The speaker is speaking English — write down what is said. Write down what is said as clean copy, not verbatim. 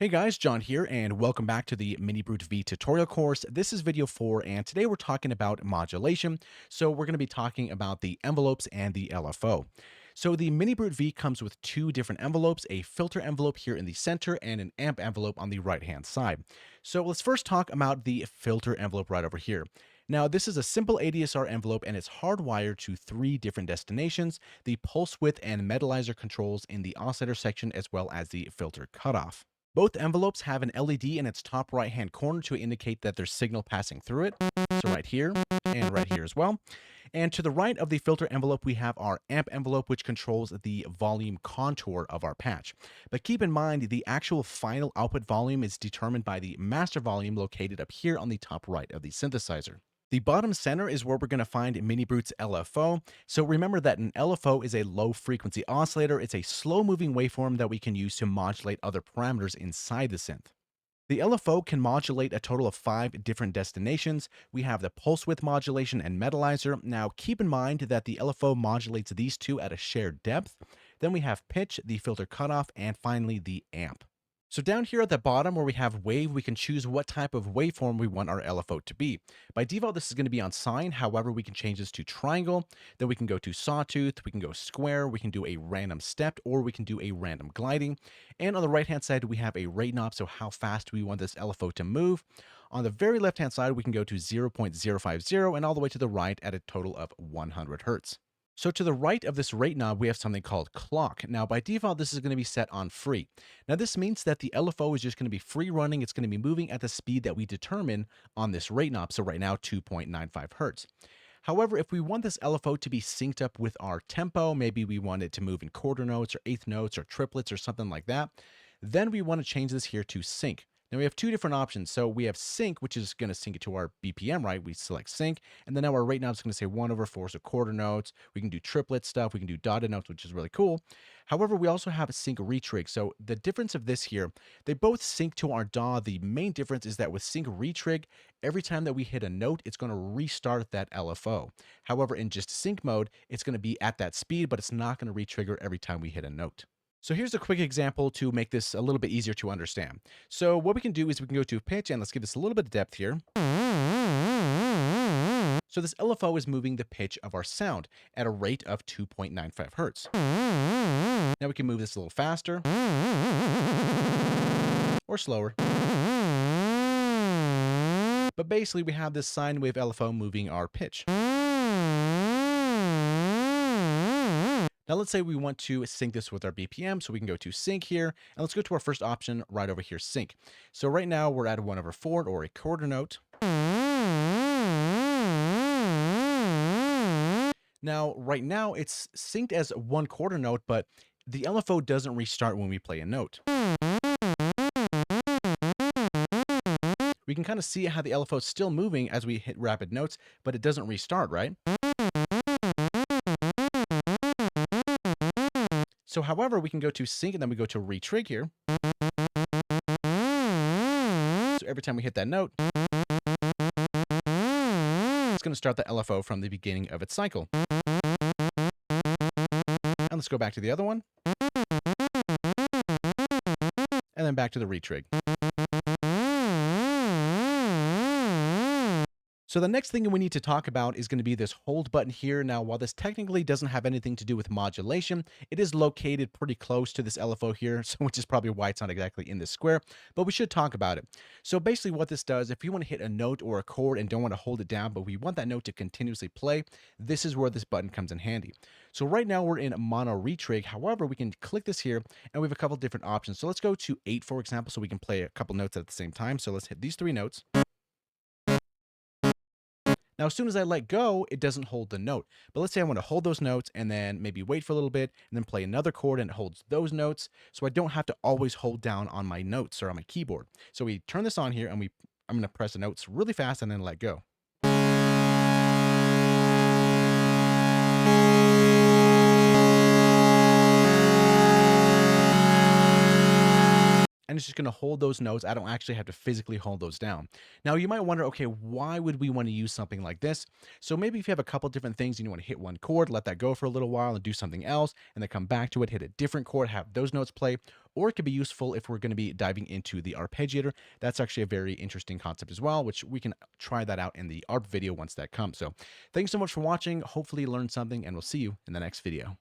Hey guys, John here, and welcome back to the Mini Brute V tutorial course. This is video 4, and today we're talking about modulation. So we're going to be talking about the envelopes and the LFO. So the Mini Brute V comes with two different envelopes, a filter envelope here in the center and an amp envelope on the right-hand side. So let's first talk about the filter envelope right over here. Now, this is a simple ADSR envelope, and it's hardwired to three different destinations: the pulse width and metalizer controls in the oscillator section, as well as the filter cutoff. Both envelopes have an LED in its top right-hand corner to indicate that there's signal passing through it. So right here and right here as well. And to the right of the filter envelope, we have our amp envelope, which controls the volume contour of our patch. But keep in mind, the actual final output volume is determined by the master volume located up here on the top right of the synthesizer. The bottom center is where we're going to find Mini Brute's LFO. So remember that an LFO is a low frequency oscillator. It's a slow moving waveform that we can use to modulate other parameters inside the synth. The LFO can modulate a total of 5 different destinations. We have the pulse width modulation and metalizer. Now keep in mind that the LFO modulates these two at a shared depth. Then we have pitch, the filter cutoff, and finally the amp. So down here at the bottom where we have wave, we can choose what type of waveform we want our LFO to be. By default, this is going to be on sine. However, we can change this to triangle. Then we can go to sawtooth, we can go square, we can do a random stepped, or we can do a random gliding. And on the right-hand side, we have a rate knob, so how fast we want this LFO to move. On the very left-hand side, we can go to 0.050 and all the way to the right at a total of 100 hertz. So to the right of this rate knob, we have something called clock. Now, by default, this is going to be set on free. Now, this means that the LFO is just going to be free running. It's going to be moving at the speed that we determine on this rate knob. So right now, 2.95 hertz. However, if we want this LFO to be synced up with our tempo, maybe we want it to move in quarter notes or eighth notes or triplets or something like that, then we want to change this here to sync. Now we have two different options. So we have sync, which is going to sync it to our BPM, right? We select sync, and then now our rate knob is going to say 1/4, so quarter notes. We can do triplet stuff. We can do dotted notes, which is really cool. However, we also have a sync retrig. So the difference of this here, they both sync to our DAW. The main difference is that with sync retrig, every time that we hit a note, it's going to restart that LFO. However, in just sync mode, it's going to be at that speed, but it's not going to retrigger every time we hit a note. So here's a quick example to make this a little bit easier to understand. So what we can do is we can go to pitch, and let's give this a little bit of depth here. So this LFO is moving the pitch of our sound at a rate of 2.95 hertz. Now we can move this a little faster or slower. But basically we have this sine wave LFO moving our pitch. Now let's say we want to sync this with our BPM, so we can go to sync here, and let's go to our first option right over here, sync. So right now we're at 1/4 or a quarter note. Now, right now it's synced as 1/4 note, but the LFO doesn't restart when we play a note. We can kind of see how the LFO is still moving as we hit rapid notes, but it doesn't restart, right? So however, we can go to sync and then we go to retrig here. So every time we hit that note, it's going to start the LFO from the beginning of its cycle. And let's go back to the other one. And then back to the retrig. So the next thing we need to talk about is going to be this hold button here. Now, while this technically doesn't have anything to do with modulation, it is located pretty close to this LFO here, so which is probably why it's not exactly in this square, but we should talk about it. So basically what this does, if you want to hit a note or a chord and don't want to hold it down, but we want that note to continuously play, this is where this button comes in handy. So right now we're in mono retrig. However, we can click this here and we have a couple different options. So let's go to 8, for example, so we can play a couple notes at the same time. So let's hit these 3 notes. Now, as soon as I let go, it doesn't hold the note. But let's say I want to hold those notes and then maybe wait for a little bit and then play another chord and it holds those notes. So I don't have to always hold down on my notes or on my keyboard. So we turn this on here and I'm going to press the notes really fast and then let go. and it's just going to hold those notes. I don't actually have to physically hold those down. Now, you might wonder, okay, why would we want to use something like this? So maybe if you have a couple different things and you want to hit one chord, let that go for a little while and do something else, and then come back to it, hit a different chord, have those notes play. Or it could be useful if we're going to be diving into the arpeggiator. That's actually a very interesting concept as well, which we can try that out in the ARP video once that comes. So thanks so much for watching. Hopefully you learned something, and we'll see you in the next video.